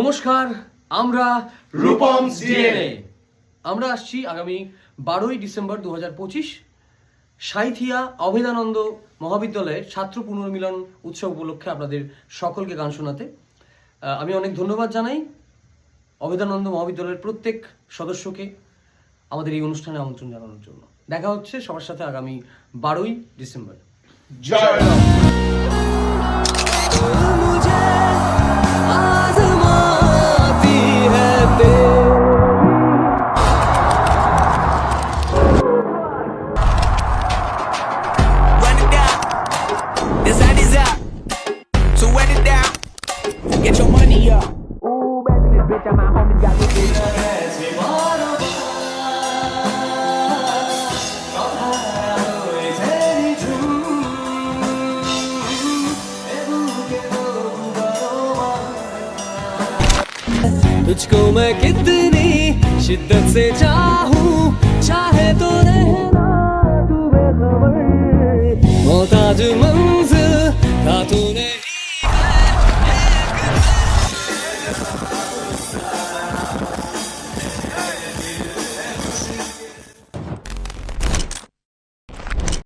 নমস্কার, আমরা রূপমস ডিএনএ। আমরা আসছি আগামী 12ই ডিসেম্বর 2025 সাঁইথিয়া অভেদানন্দ মহাবিদ্যালয়ের ছাত্র পুনর্মিলন উৎসব উপলক্ষে আপনাদের সকলকে গান শোনাতে। আমি অনেক ধন্যবাদ জানাই অভেদানন্দ মহাবিদ্যালয়ের প্রত্যেক সদস্যকে আমাদের এই অনুষ্ঠানে আমন্ত্রণ জানানোর জন্য। দেখা হচ্ছে সবার সাথে আগামী 12ই ডিসেম্বর। জয় Get your money up. Ooh, back in this bitch, and my homies got this bitch. तुझको मैं कितनी शिद्दत से चाहूं, चाहे तो रहना तू बेखबर, मोहताज